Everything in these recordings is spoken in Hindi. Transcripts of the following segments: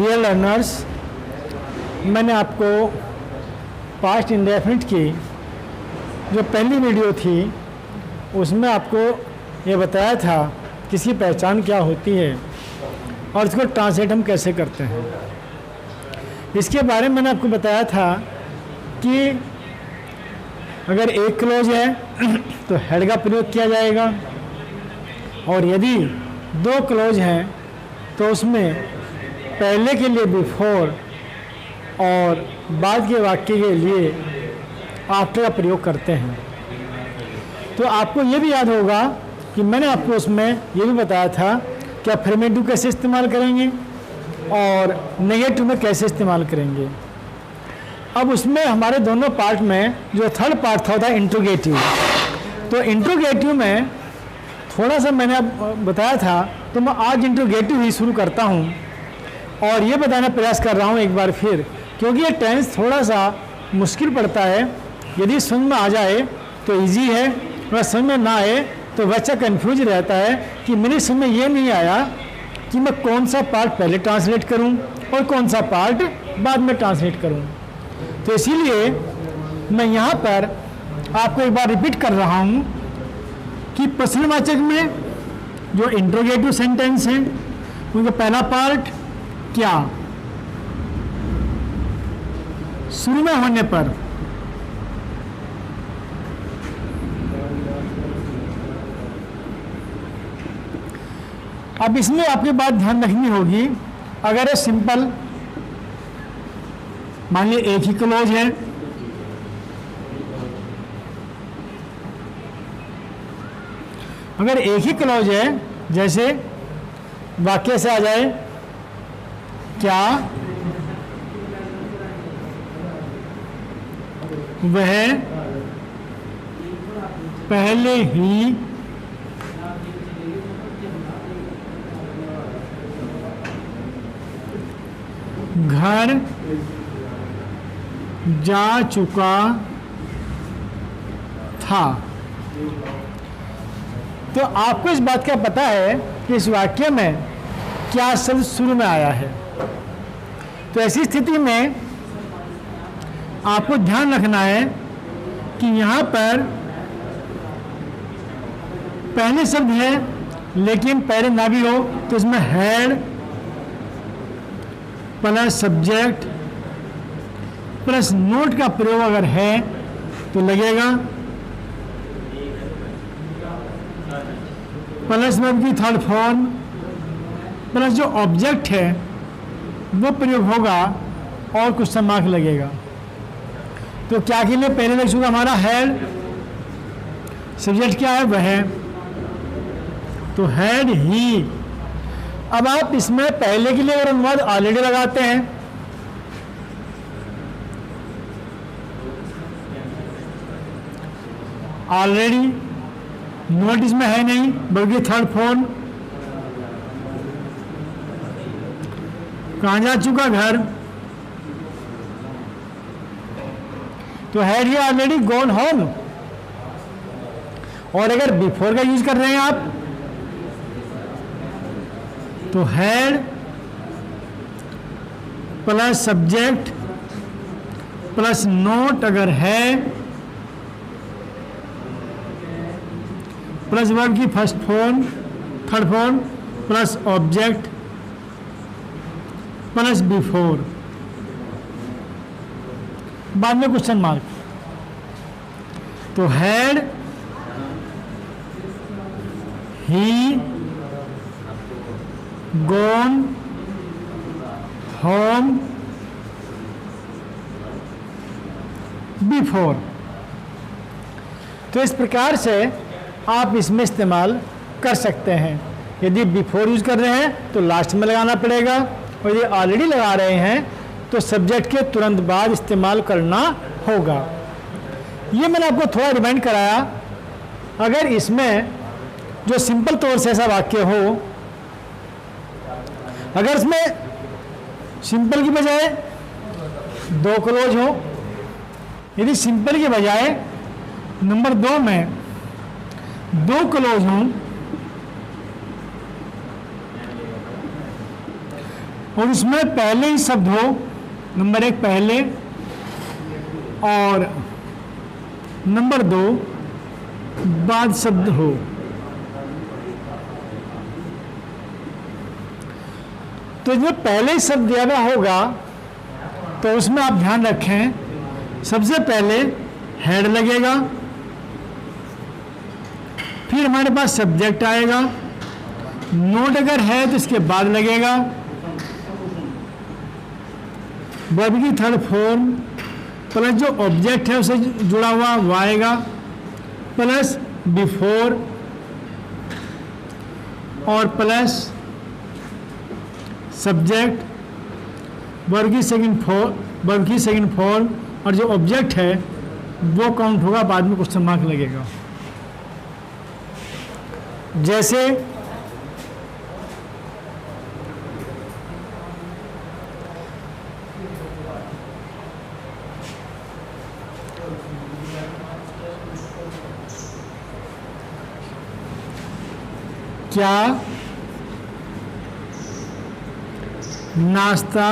डियर लर्नर्स, मैंने आपको पास्ट इंडेफिनिट की जो पहली वीडियो थी उसमें आपको ये बताया था कि इसकी पहचान क्या होती है और इसको ट्रांसलेट हम कैसे करते हैं। इसके बारे में मैंने आपको बताया था कि अगर एक क्लोज है तो हेड का प्रयोग किया जाएगा और यदि दो क्लोज हैं तो उसमें पहले के लिए बिफोर और बाद के वाक्य के लिए आफ्टर का प्रयोग करते हैं। तो आपको ये भी याद होगा कि मैंने आपको उसमें ये भी बताया था कि अफर्मेटिव कैसे इस्तेमाल करेंगे और नेगेटिव में कैसे इस्तेमाल करेंगे। अब उसमें हमारे दोनों पार्ट में जो थर्ड पार्ट था इंट्रोगेटिव, तो इंट्रोगेटिव में थोड़ा सा मैंने अब बताया था, तो मैं आज इंट्रोगेटिव ही शुरू करता हूँ और ये बताने का प्रयास कर रहा हूँ एक बार फिर, क्योंकि ये टेंस थोड़ा सा मुश्किल पड़ता है। यदि समझ में आ जाए तो इजी है, अगर समझ में ना आए तो बच्चा कंफ्यूज रहता है कि मेरे समझ में ये नहीं आया कि मैं कौन सा पार्ट पहले ट्रांसलेट करूं और कौन सा पार्ट बाद में ट्रांसलेट करूं। तो इसीलिए मैं यहाँ पर आपको एक बार रिपीट कर रहा हूँ कि प्रश्नवाचक में जो इंट्रोगेटिव सेंटेंस हैं उनका पहला पार्ट क्या, शुरू में होने पर अब इसमें आपकी बात ध्यान रखनी होगी। अगर ये सिंपल मान लीजिए एक ही क्लोज है, अगर एक ही क्लोज है, जैसे वाक्य से आ जाए क्या वह पहले ही घर जा चुका था। तो आपको इस बात का पता है कि इस वाक्य में क्या शब्द शुरू में आया है। तो ऐसी स्थिति में आपको ध्यान रखना है कि यहाँ पर पहले शब्द है लेकिन पहले ना भी हो तो इसमें had plus subject plus note का प्रयोग अगर है तो लगेगा, प्लस वर्ब की थर्ड फॉर्म प्लस जो ऑब्जेक्ट है वो प्रयोग होगा और कुछ मार्क लगेगा। तो क्या के लिए पहले लग चुका हमारा हैड, सब्जेक्ट क्या है वह, तो हैड ही। अब आप इसमें पहले के लिए अगर अनुवाद ऑलरेडी लगाते हैं ऑलरेडी, नोट इसमें है नहीं बल्कि थर्ड फॉर्म, कहाँ जा चुका घर, तो had he already gone home. और अगर बिफोर का यूज कर रहे हैं आप तो had plus subject plus note अगर है प्लस वर्ब की first form third form plus object plus before, बाद में क्वेश्चन मार्क। तो had he gone home before. तो इस प्रकार से आप इसमें इस्तेमाल कर सकते हैं। यदि बिफोर यूज कर रहे हैं तो लास्ट में लगाना पड़ेगा और यदि ऑलरेडी लगा रहे हैं तो सब्जेक्ट के तुरंत बाद इस्तेमाल करना होगा। ये मैंने आपको थोड़ा रिमाइंड कराया। अगर इसमें जो सिंपल तौर से ऐसा वाक्य हो, अगर इसमें सिंपल की बजाय दो क्लोज हो, यदि सिंपल के बजाय नंबर 2 में दो क्लोज हों और उसमें पहले ही शब्द हो, नंबर 1 पहले और नंबर 2 बाद शब्द हो। तो जो पहले शब्द दिया हुआ होगा तो उसमें आप ध्यान रखें, सबसे पहले हेड लगेगा, फिर हमारे पास सब्जेक्ट आएगा, नोट अगर है तो इसके बाद लगेगा, वर्ब की थर्ड फॉर्म प्लस जो ऑब्जेक्ट है उसे जुड़ा हुआ वो आएगा, प्लस बिफोर और प्लस सब्जेक्ट, वर्ब की सेकंड फॉर्म और जो ऑब्जेक्ट है वो काउंट होगा, बाद में क्वेश्चन मार्क लगेगा। जैसे क्या नाश्ता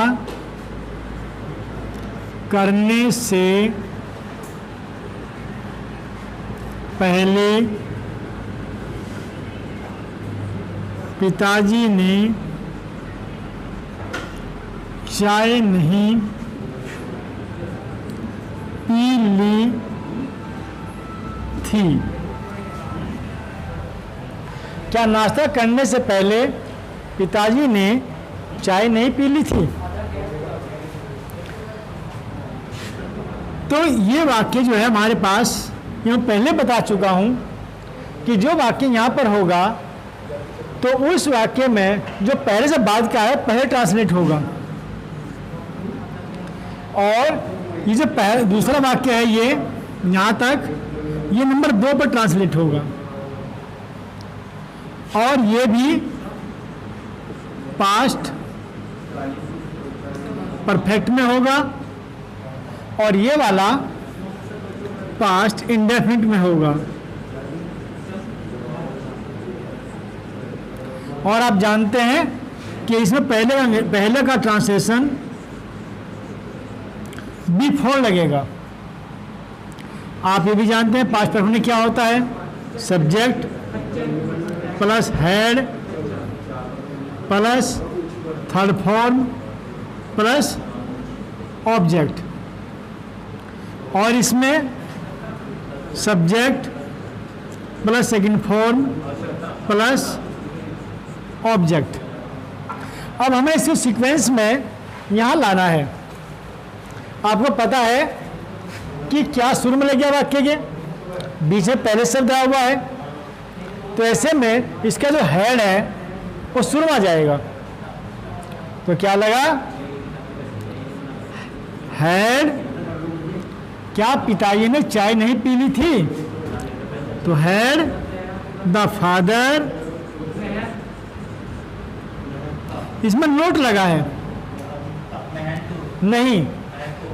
करने से पहले पिताजी ने चाय नहीं पी ली थी? क्या नाश्ता करने से पहले पिताजी ने चाय नहीं पी ली थी? तो ये वाक्य जो है हमारे पास, ये मैं पहले बता चुका हूं कि जो वाक्य यहां पर होगा तो उस वाक्य में जो पहले से बाद का है पहले ट्रांसलेट होगा, और ये जो दूसरा वाक्य है ये यहां तक ये नंबर 2 पर ट्रांसलेट होगा, और ये भी पास्ट परफेक्ट में होगा, और ये वाला पास्ट इंडेफिनिट में होगा। और आप जानते हैं कि इसमें पहले का ट्रांसलेशन बिफोर लगेगा। आप ये भी जानते हैं पास्ट परफेक्ट में क्या होता है, subject plus head plus third form plus object, और इसमें subject plus second form plus object. अब हमें इस सीक्वेंस में यहाँ लाना है। आपको पता है कि क्या शुरू में लग गया वाक्य के, बीच में पहले शब्द आया हुआ है, तो ऐसे में इसका जो हेड है वो शुरू में आ जाएगा। तो क्या लगा, हेड क्या पिताजी ने चाय नहीं पी ली थी? तो हेड द फादर, इसमें नोट लगा है नहीं,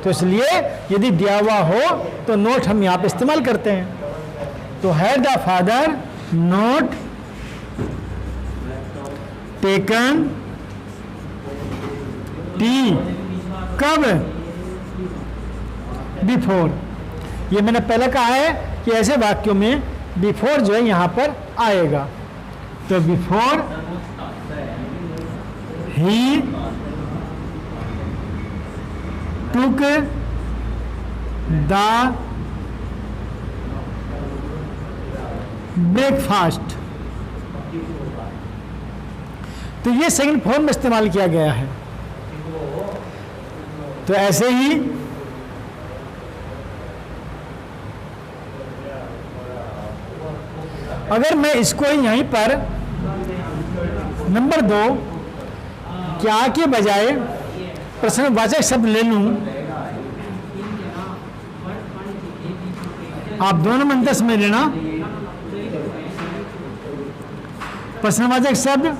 तो इसलिए यदि दिया हुआ हो तो नोट हम यहां पे इस्तेमाल करते हैं। तो had the father not taken T, कब? बिफोर। ये मैंने पहले कहा है कि ऐसे वाक्यों में बिफोर जो है यहां पर आएगा। तो before he took the breakfast, तो ये सेकंड फॉर्म में इस्तेमाल किया गया है। तो ऐसे ही अगर मैं इसको यहीं पर नंबर 2 क्या के बजाय प्रश्नवाचक शब्द ले लूं, आप दोनों मंतस में लेना। प्रश्नवाचक शब्द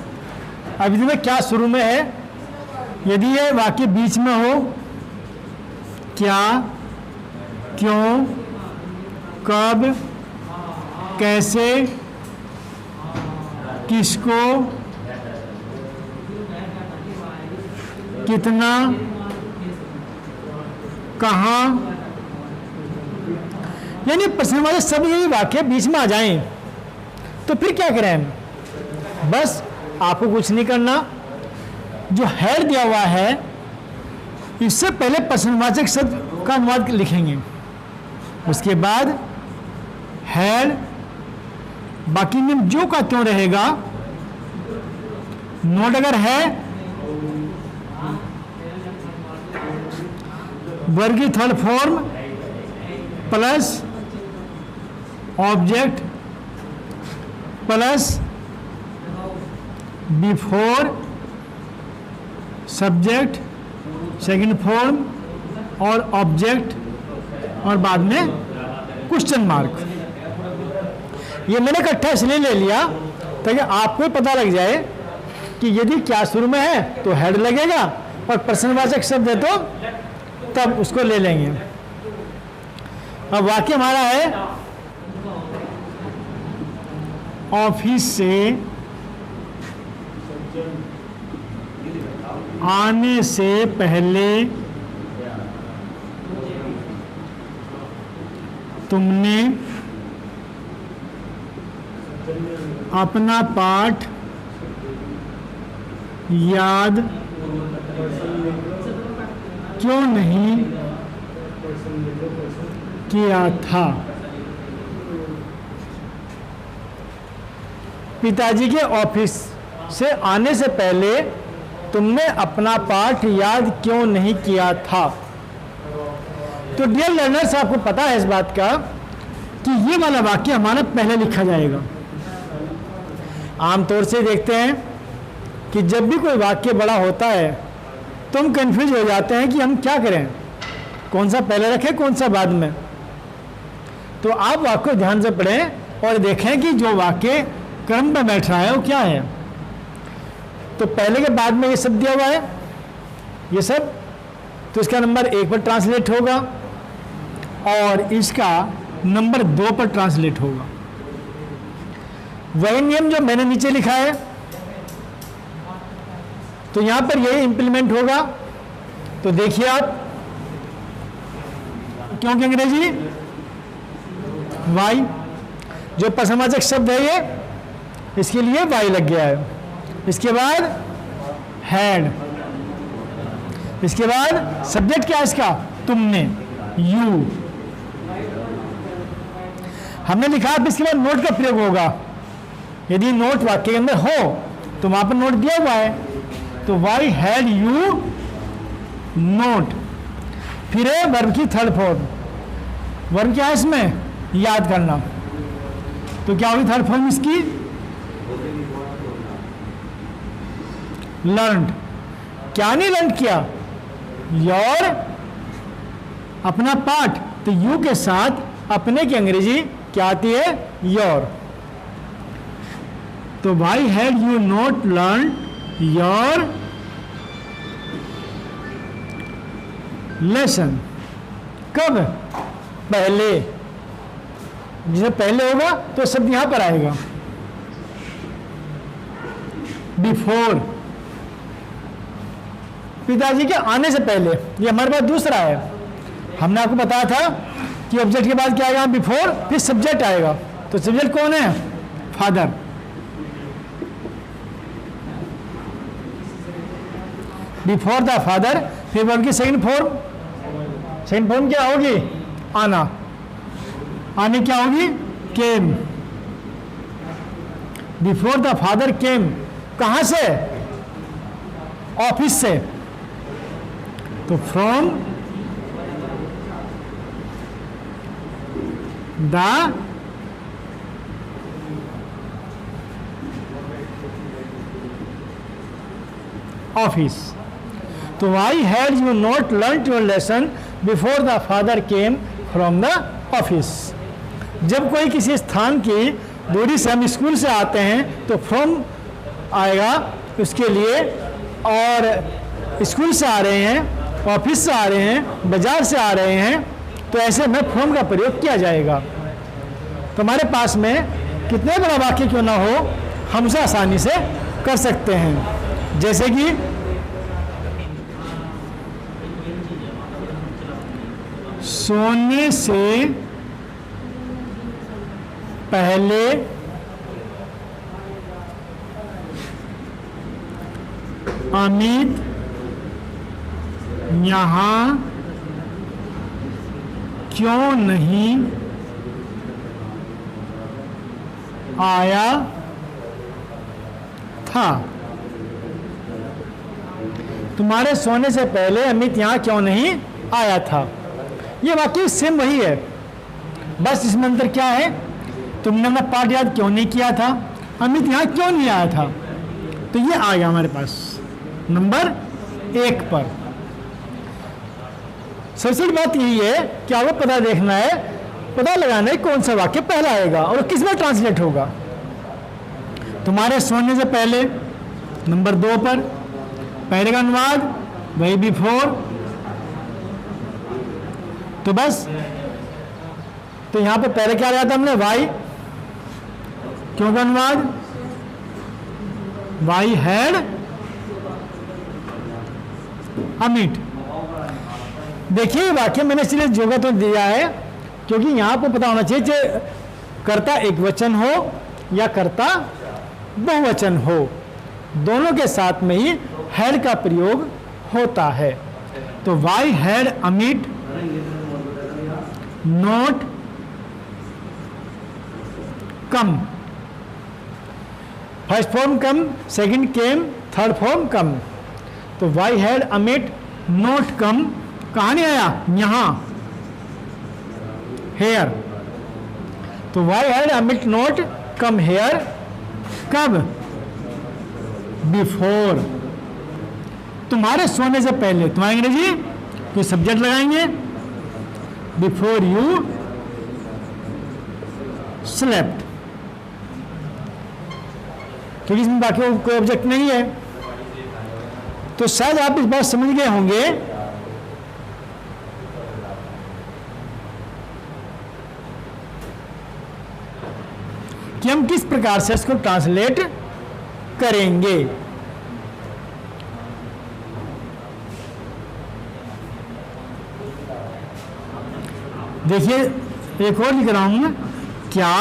अवधि में क्या शुरू में है, यदि ये वाक्य बीच में हो, क्या, क्यों, कब, कैसे, किसको, कितना, कहाँ, यानी प्रश्नवाचक शब्द यदि वाक्य बीच में आ जाएं तो फिर क्या करें? बस आपको कुछ नहीं करना, जो हेड दिया हुआ है इससे पहले प्रश्नवाचक शब्द का अनुवाद लिखेंगे, उसके बाद हेड, बाकी में जो का त्यों रहेगा। नोट अगर है वर्ग की third form plus object plus before subject second form और ऑब्जेक्ट और बाद में क्वेश्चन मार्क। ये मैंने इकट्ठा इसलिए ले लिया ताकि आपको पता लग जाए कि यदि क्या शुरू में है तो हेड लगेगा और प्रश्नवाचक शब्द है तो तब उसको ले लेंगे। अब वाक्य हमारा है ऑफिस से आने से पहले तुमने अपना पाठ याद क्यों नहीं किया था? पिताजी के ऑफिस से आने से पहले तुमने अपना पाठ याद क्यों नहीं किया था? तो डियर लर्नर्स, आपको पता है इस बात का कि ये वाला वाक्य हमारा पहले लिखा जाएगा। आमतौर से देखते हैं कि जब भी कोई वाक्य बड़ा होता है तो हम कंफ्यूज हो जाते हैं कि हम क्या करें, कौन सा पहले रखें कौन सा बाद में। तो आप वाक्य ध्यान से पढ़ें और देखें कि जो वाक्य क्रम में बैठ रहा है वो क्या है। तो पहले के बाद में ये सब दिया हुआ है, ये सब, तो इसका नंबर 1 पर ट्रांसलेट होगा और इसका नंबर 2 पर ट्रांसलेट होगा। वही नियम जो मैंने नीचे लिखा है तो यहां पर यही इंप्लीमेंट होगा। तो देखिए आप, क्योंकि अंग्रेजी वाई जो प्रश्नवाचक शब्द है ये, इसके लिए वाई लग गया है। इसके बाद हैड, इसके बाद सब्जेक्ट क्या है इसका, तुमने, यू। हमने लिखा अब इसके बाद नोट का प्रयोग होगा। यदि नोट वाक्य के अंदर हो तो वहां पर नोट दिया हुआ है, तो वाई हैड यू नोट। फिर है वर्ब की थर्ड फॉर्म। वर्ब क्या है इसमें, याद करना। तो क्या होगी थर्ड फॉर्म इसकी, लर्नड। क्या नहीं लर्न किया, योर, अपना पाठ, तो यू के साथ अपने की अंग्रेजी क्या आती है, योर। तो why had you not learn your lesson. कब, पहले। जिसे पहले होगा तो शब्द यहां पर आएगा। बिफोर, पिताजी के आने से पहले, ये हमारे पास दूसरा है। हमने आपको बताया था कि ऑब्जेक्ट के बाद क्या आएगा, बिफोर, फिर सब्जेक्ट आएगा। तो सब्जेक्ट कौन है, फादर। बिफोर द फादर, फिर वर्ब की सेकंड फॉर्म। सेकंड फॉर्म क्या होगी, आना। आने क्या होगी, came. Before the father came, कहां से, ऑफिस से। तो फ्रॉम द ऑफिस। तो why had you not learn your lesson before the father came from the office. जब कोई किसी स्थान की दूरी से हम स्कूल से आते हैं तो फ्रॉम आएगा उसके लिए, और स्कूल से आ रहे हैं, ऑफिस से आ रहे हैं, बाजार से आ रहे हैं, तो ऐसे में फ्रॉम का प्रयोग किया जाएगा। तो हमारे पास में कितने बड़ा वाक्य क्यों ना हो, हम उसे आसानी से कर सकते हैं। जैसे कि सोने से पहले अमित यहाँ क्यों नहीं आया था? तुम्हारे सोने से पहले अमित यहाँ क्यों नहीं आया था? ये वाकई सेम वही है, बस इसमें अंतर क्या है, तुमने अपना पाठ याद क्यों नहीं किया था, अमित यहाँ क्यों नहीं आया था। तो ये आ गया हमारे पास नंबर 1 पर। सबसे बात यही है कि आपको पता देखना है, पता लगाना है कौन सा वाक्य पहला आएगा और किस में ट्रांसलेट होगा। तुम्हारे सोने से पहले नंबर 2 पर, पहले का अनुवाद वही बिफोर, तो बस तो यहां पे पहले क्या लिया था हमने, वाई, क्योंकि अनुवाद वाई हैड अमिट। देखिए वाक्य मैंने इसलिए जोगा तो दिया है क्योंकि यहां पर पता होना चाहिए कि कर्ता एक वचन हो या कर्ता बहुवचन हो, दोनों के साथ में ही हैड का प्रयोग होता है। तो वाई हैड अमिट नोट कम, फर्स्ट फॉर्म कम, सेकंड केम, थर्ड फॉर्म कम। तो वाई हैड अमिट नोट कम, कहां नहीं आया, यहां, हेयर। तो वाई हैड अमिट नोट कम हेयर, कब, बिफोर, तुम्हारे सोने से पहले। तुम्हारे अंग्रेजी कोई सब्जेक्ट लगाएंगे, बिफोर यू स्लेप्ट, क्योंकि इसमें बाकी कोई ऑब्जेक्ट नहीं है। तो शायद आप इस बात समझ गए होंगे कि हम किस प्रकार से इसको ट्रांसलेट करेंगे। देखिए एक और लिख रहा हूं, क्या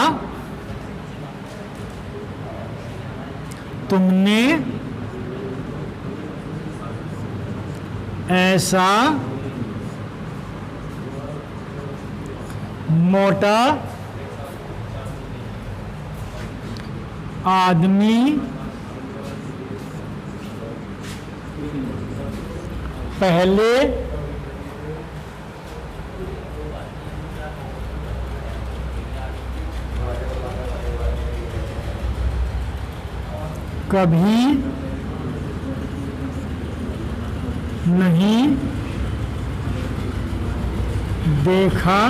तुमने ऐसा मोटा आदमी पहले कभी नहीं देखा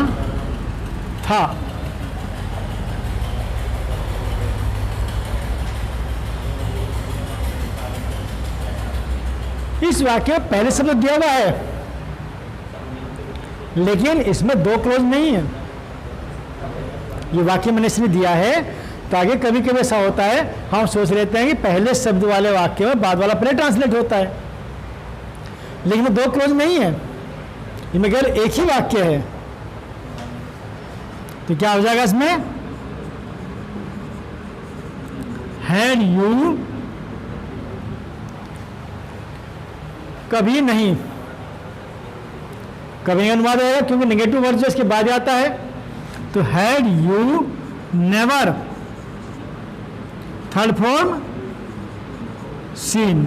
था? इस वाक्य में पहले शब्द दिया हुआ है, लेकिन इसमें 2 क्लोज नहीं है। ये वाक्य मैंने इसलिए दिया है ताकि कभी कभी ऐसा होता है, हम सोच लेते हैं कि पहले शब्द वाले वाक्य में बाद वाला पहले ट्रांसलेट होता है, लेकिन 2 क्लोज नहीं है, इनमें केवल एक ही वाक्य है। तो क्या हो जाएगा इसमें, हैड यू कभी नहीं, कभी अनुवाद होगा क्योंकि नेगेटिव वर्ड जो इसके बाद आता है। तो had you never, third form seen.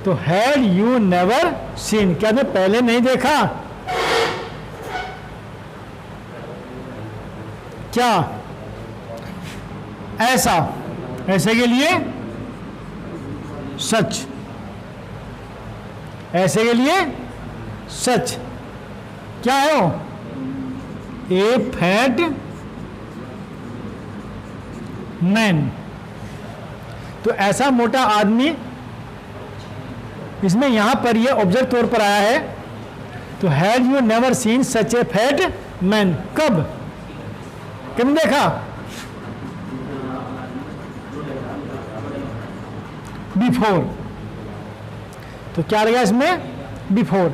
तो हैड यू नेवर सीन, क्या तुमने पहले नहीं देखा? क्या ऐसा, ऐसे के लिए सच, ऐसे के लिए सच, क्या है वो, ए फैट मैन। तो ऐसा मोटा आदमी, इसमें यहां पर ये ऑब्जेक्ट तौर पर आया है। तो had you never scene such A fat man, कब, कब देखा, बिफोर। तो क्या लगा इसमें, बिफोर।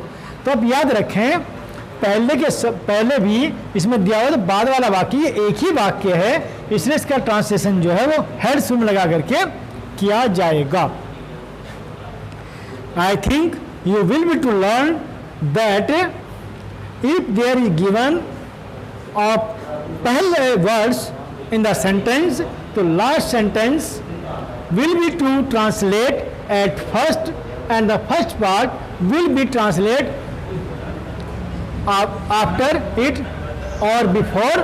तो अब याद रखें पहले भी इसमें दिया हुआ तो बाद वाला वाक्य ये एक ही वाक्य है, इसलिए इसका ट्रांसलेशन जो है वो हेड शुड लगा करके किया जाएगा। I think you will be to learn that if there is given of पहले वर्ड्स in the sentence, तो last sentence will be to translate at first and the first part will be translate after it or before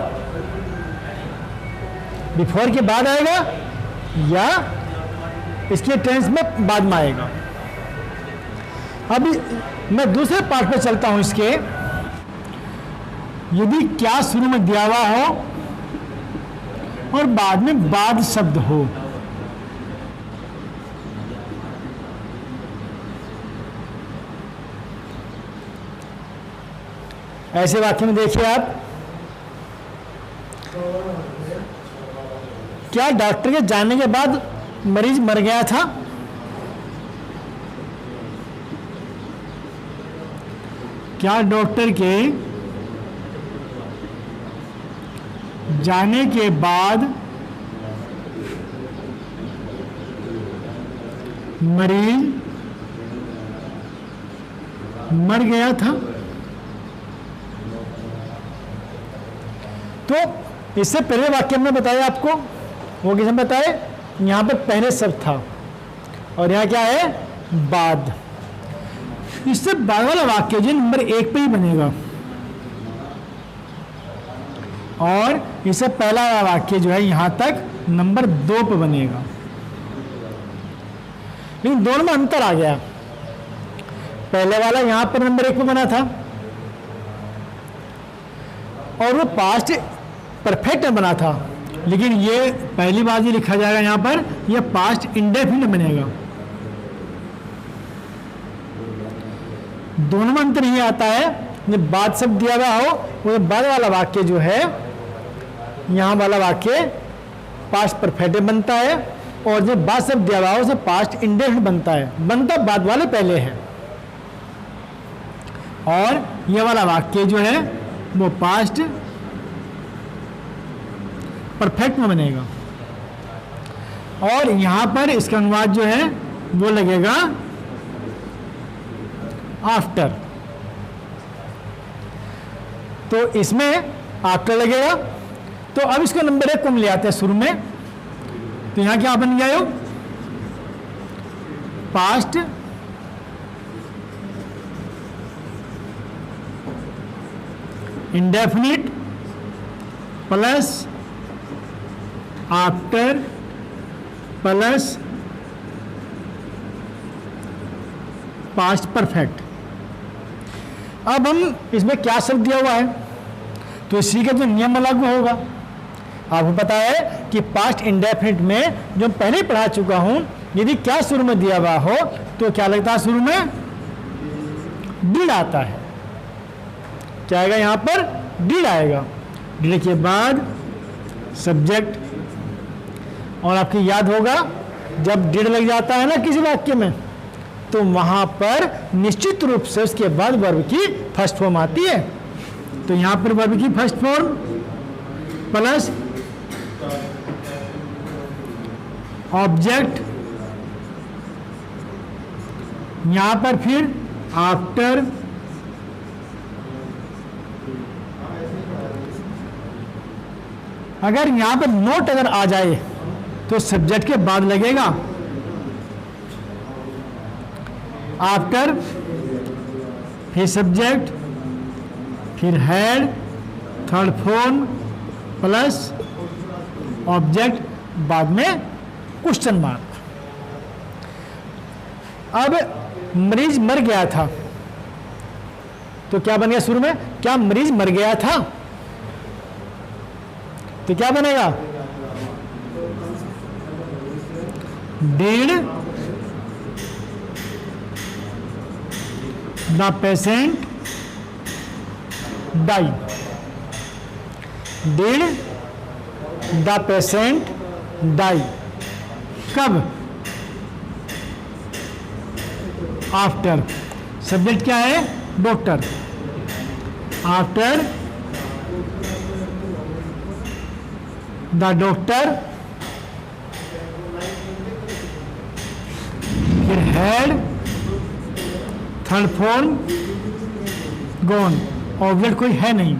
के बाद आएगा या इसके टेंस में बाद में आएगा। अभी मैं दूसरे पार्ट पे चलता हूं इसके। यदि क्या शुरू में दिया हुआ हो और बाद में बाद शब्द हो, ऐसे वाक्य में देखिए आप, क्या डॉक्टर के जाने के बाद मरीज मर गया था? क्या डॉक्टर के जाने के बाद मरीज मर गया था? तो इससे पहले वाक्य हमने बताया आपको, वो किसने बताए? यहां पर पहले शब्द था और यहां क्या है? बाद। इससे बाद वाला वाक्य जो नंबर 1 पे ही बनेगा और इससे पहला वाला वाक्य जो है यहां तक नंबर 2 पे बनेगा। लेकिन दोनों में अंतर आ गया। पहले वाला यहां पर नंबर 1 पे बना था और वो पास्ट परफेक्ट में बना था, लेकिन ये पहली बार ही लिखा जाएगा यहां पर, यह पास्ट इंडेफिनिट बनेगा। दोनों में अंतर ये आता है, जब बाद शब्द दिया हुआ हो वो बाद वाला वाक्य जो है, यहां वाला वाक्य पास्ट परफेक्ट बनता है और जब बाद शब्द दिया हुआ हो उसे पास्ट इंडेफिनिट बनता है। बनता बाद वाले पहले है और ये वाला वाक्य जो है वो पास्ट परफेक्ट में बनेगा और यहां पर इसका अनुवाद जो है वो लगेगा आफ्टर। तो इसमें आफ्टर लगेगा। तो अब इसको नंबर 1 को हम ले आते हैं शुरू में। तो यहां क्या बन गया? Past indefinite plus after plus past perfect. अब हम इसमें क्या शब्द दिया हुआ है तो इसी का जो नियम लागू होगा। आपको पता है कि पास्ट इंडेफिनिट में जो पहले पढ़ा चुका हूं, यदि क्या शुरू में दिया हुआ हो तो क्या लगता है? शुरू में डिड आता है। क्या आएगा? यहां पर डिड आएगा। डिड के बाद सब्जेक्ट। और आपकी याद होगा जब डिड लग जाता है ना किसी वाक्य में तो वहां पर निश्चित रूप से उसके बाद वर्ब की फर्स्ट फॉर्म आती है। तो यहां पर वर्ब की फर्स्ट फॉर्म प्लस ऑब्जेक्ट, यहां पर फिर आफ्टर, अगर यहां पर नोट अगर आ जाए तो सब्जेक्ट के बाद लगेगा आफ्टर, फिर सब्जेक्ट, फिर head, third form plus object, बाद में क्वेश्चन मार्क। अब मरीज मर गया था तो क्या बन गया शुरू में? क्या मरीज मर गया था? तो क्या बनेगा? Did the patient die. Did the patient die. कब? आफ्टर। सब्जेक्ट क्या है? डॉक्टर। आफ्टर द डॉक्टर, फिर had, third form gone, object कोई है नहीं।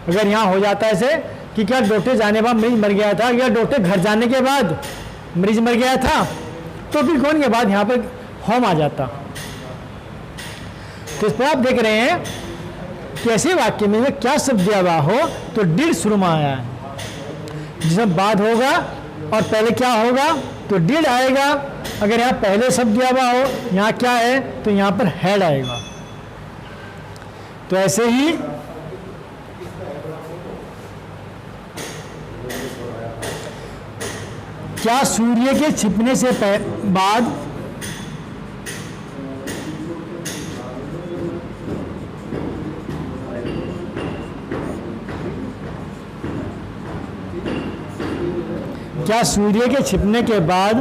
अगर यहां हो जाता है ऐसे कि क्या डॉक्टर जाने के बाद मरीज मर गया था, या डॉक्टर घर जाने के बाद मरीज मर गया था, तो फिर गॉन के बाद यहां पर होम आ जाता। तो इस पर आप देख रहे हैं कि ऐसे वाक्य में क्या शब्द दिया हुआ हो तो डिड शुरू में आया है, जिसमें बाद होगा और पहले क्या होगा तो डिड आएगा। अगर यहाँ पहले शब्द दिया हुआ हो, यहाँ क्या है तो यहाँ पर हैड आएगा। तो ऐसे ही क्या सूर्य के छिपने से बाद क्या सूर्य के छिपने के बाद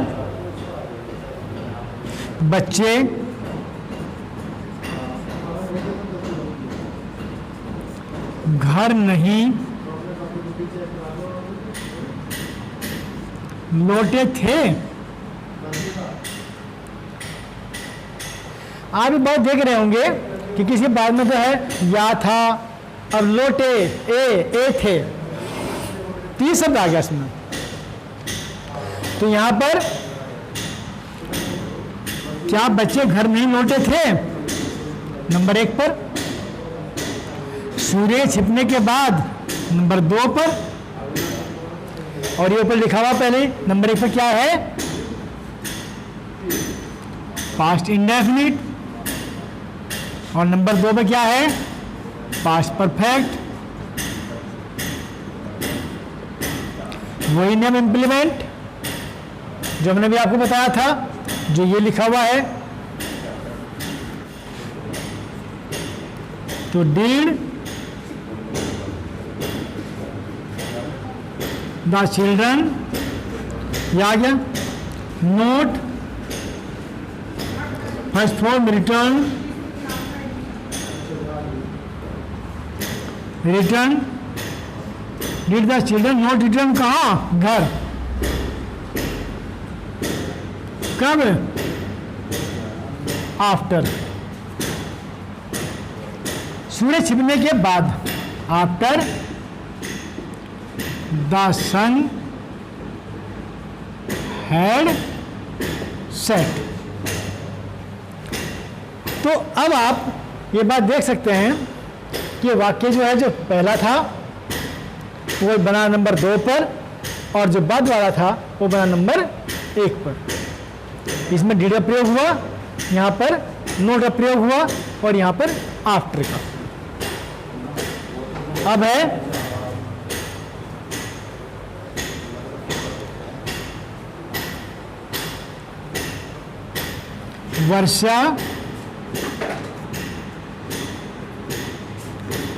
बच्चे घर नहीं लौटे थे? आप भी बहुत देख रहे होंगे कि किसी बाद में तो है या था, अब लौटे ए थे, तीन शब्द आ गया इसमें। तो यहां पर क्या बच्चे घर नहीं लौटे थे नंबर 1 पर, सूर्य छिपने के बाद नंबर 2 पर, और ये ऊपर लिखा हुआ पहले नंबर 1 पर क्या है पास्ट इंडेफिनिट, और नंबर 2 पर क्या है पास्ट परफेक्ट। वही नियम इंप्लीमेंट जो हमने भी आपको बताया था, जो ये लिखा हुआ है। तो डिड द चिल्ड्रन, ये आ गया। Not first form return, did the children not return, कहाँ घर, कब आफ्टर, सूर्य छिपने के बाद, after the sun had set. तो अब आप ये बात देख सकते हैं कि वाक्य जो है, जो पहला था वो बना नंबर 2 पर, और जो बाद वाला था वो बना नंबर 1 पर। इसमें डिड का प्रयोग हुआ, यहाँ पर नोट का प्रयोग हुआ, और यहाँ पर आफ्टर का। अब है वर्षा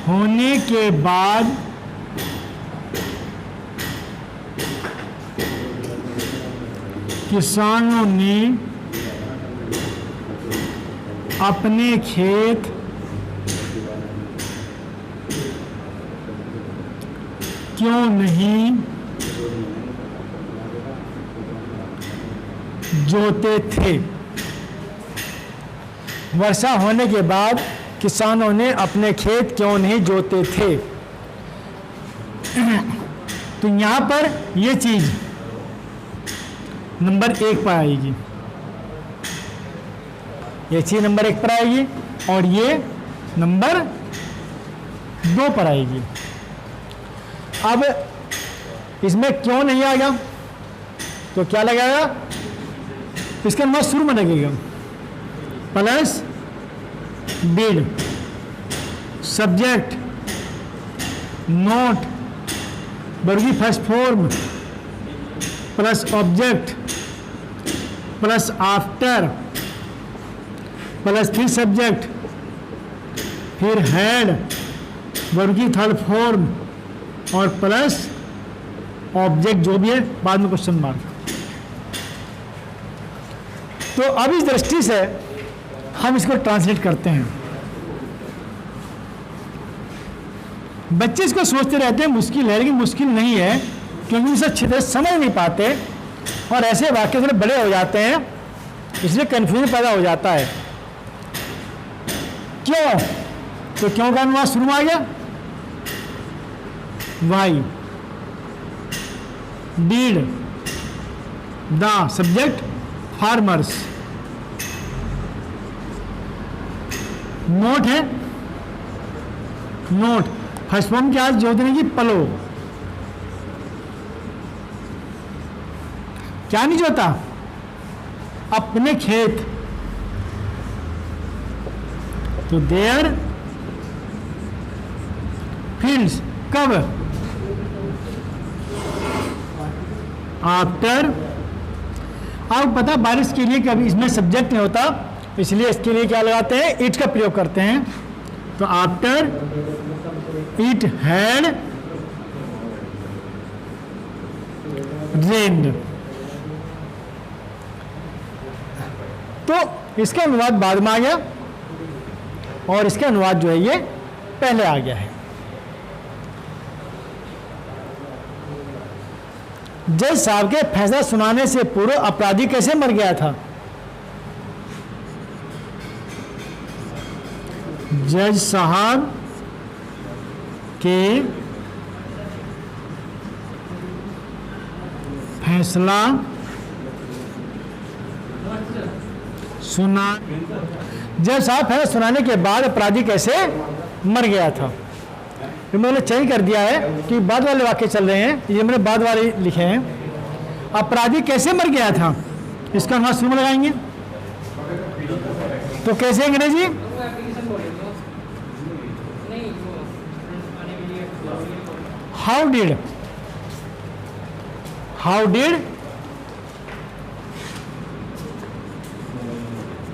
होने के बाद किसानों ने अपने खेत क्यों नहीं जोते थे? वर्षा होने के बाद किसानों ने अपने खेत क्यों नहीं जोते थे? तो यहां पर ये चीज नंबर 1 पर आएगी, ये चीज नंबर 1 पर आएगी, और ये नंबर 2 पर आएगी। अब इसमें क्यों नहीं आएगा तो क्या लगाएगा, इसका नंबर शुरू में लगेगा प्लस डिड, सब्जेक्ट, नोट, वर्गी first form plus object plus after plus फिर सब्जेक्ट, फिर हैड, वर्गी थर्ड फॉर्म, और प्लस ऑब्जेक्ट जो भी है बाद में क्वेश्चन मार्क। तो अब इस दृष्टि से हम इसको ट्रांसलेट करते हैं। बच्चे इसको सोचते रहते हैं मुश्किल है, लेकिन मुश्किल नहीं है, क्योंकि इसे अच्छी तरह समझ नहीं पाते और ऐसे वाक्य थोड़े बड़े हो जाते हैं, इसलिए कन्फ्यूजन पैदा हो जाता है। क्यों? तो क्यों का अनुवाद शुरू में आ गया, why, did, the subject farmers, not है, नोट फर्स्ट फॉर्म क्या जोड़ने की, पलो, क्या नहीं जोता, अपने खेत, तो देयर फील्ड्स, कब, आफ्टर। अब पता बारिश के लिए कभी इसमें सब्जेक्ट नहीं होता, इसलिए इसके लिए क्या लगाते हैं, इट का प्रयोग करते हैं, तो आफ्टर इट हैड रेन्ड। तो इसका अनुवाद बाद में आ गया और इसका अनुवाद जो है ये पहले आ गया है। जज साहब के फैसला सुनाने से पूर्व अपराधी कैसे मर गया था, जज साहब के फैसला सुना, जज साहब फैसला सुनाने के बाद अपराधी कैसे मर गया था। तो मैंने चेंज कर दिया है कि बाद वाले वाक्य चल रहे हैं, ये मैंने बाद वाले लिखे हैं। अपराधी कैसे मर गया था, इसका अनुवाद शुरू में लगाएंगे, तो कैसे अंग्रेजी, how did, how did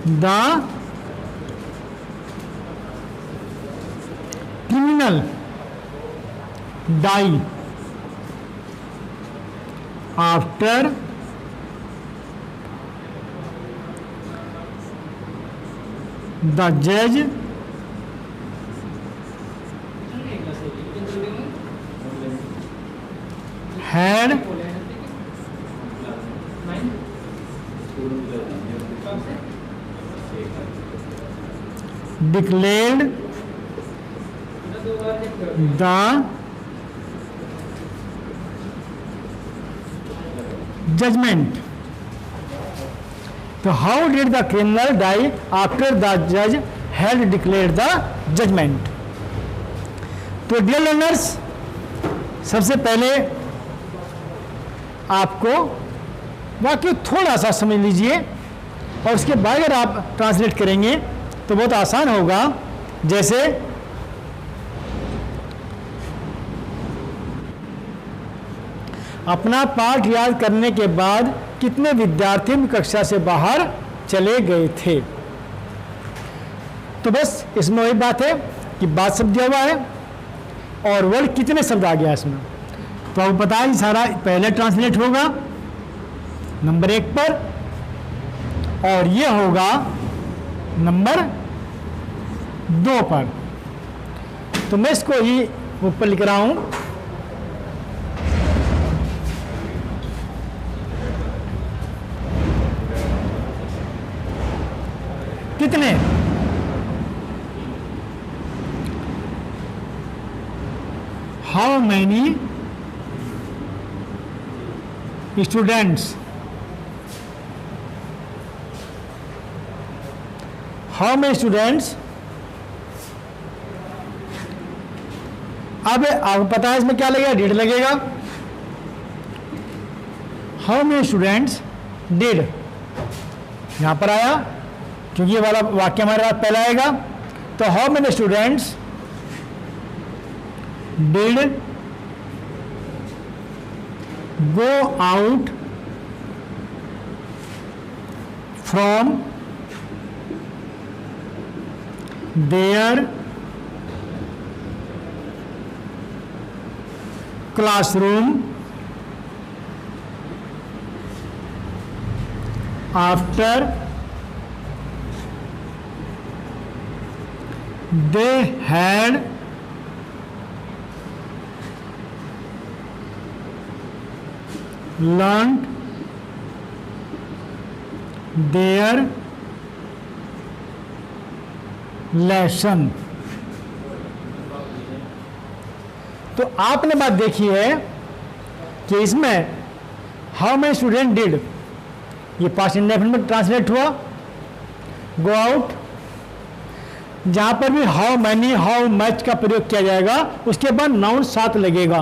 the criminal die after the judge had declared the judgment. So how did the criminal die after the judge had declared the judgment? तो डियर लर्नर्स, सबसे पहले आपको वाक्य थोड़ा सा समझ लीजिए और उसके बाद अगर आप ट्रांसलेट करेंगे तो बहुत आसान होगा। जैसे अपना पाठ याद करने के बाद कितने विद्यार्थी कक्षा से बाहर चले गए थे। तो बस इसमें वही बात है कि बात शब्द दिया हुआ है और वर्ड कितने शब्द आ गया इसमें, तो अब पता है सारा पहले ट्रांसलेट होगा नंबर 1 पर और ये होगा नंबर 2 पर। तो मैं इसको ही ऊपर लिख रहा हूं, कितने, how many students, how many students. अब आपको पता है इसमें क्या लगेगा, डिड लगेगा। हाउ मैनी स्टूडेंट्स डिड यहां पर आया क्योंकि ये वाला वाक्य हमारे पास पहले आएगा। तो how many students did go out from their classroom after they had learned their lesson। तो आपने बात देखी है कि इसमें हाउ मेनी स्टूडेंट डिड, ये पास्ट इंडेफिनिट में ट्रांसलेट हुआ। गो आउट, जहां पर भी हाउ मैनी हाउ मच का प्रयोग किया जाएगा उसके बाद नाउन साथ लगेगा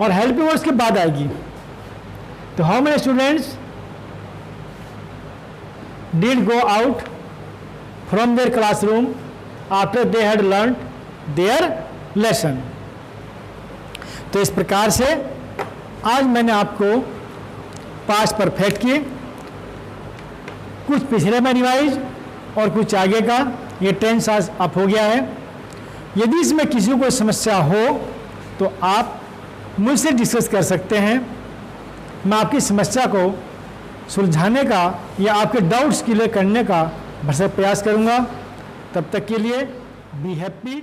और हेल्पिंग वर्ड्स के बाद आएगी। तो how many students did go out from their classroom after they had learn their lesson. तो इस प्रकार से आज मैंने आपको पास्ट परफेक्ट की कुछ पिछले में रिवाइज और कुछ आगे का, ये टेंस आज अप हो गया है। यदि इसमें किसी को कोई समस्या हो तो आप मुझसे डिस्कस कर सकते हैं। मैं आपकी समस्या को सुलझाने का या आपके डाउट्स क्लियर करने का भरसक प्रयास करूंगा। तब तक के लिए बी हैप्पी।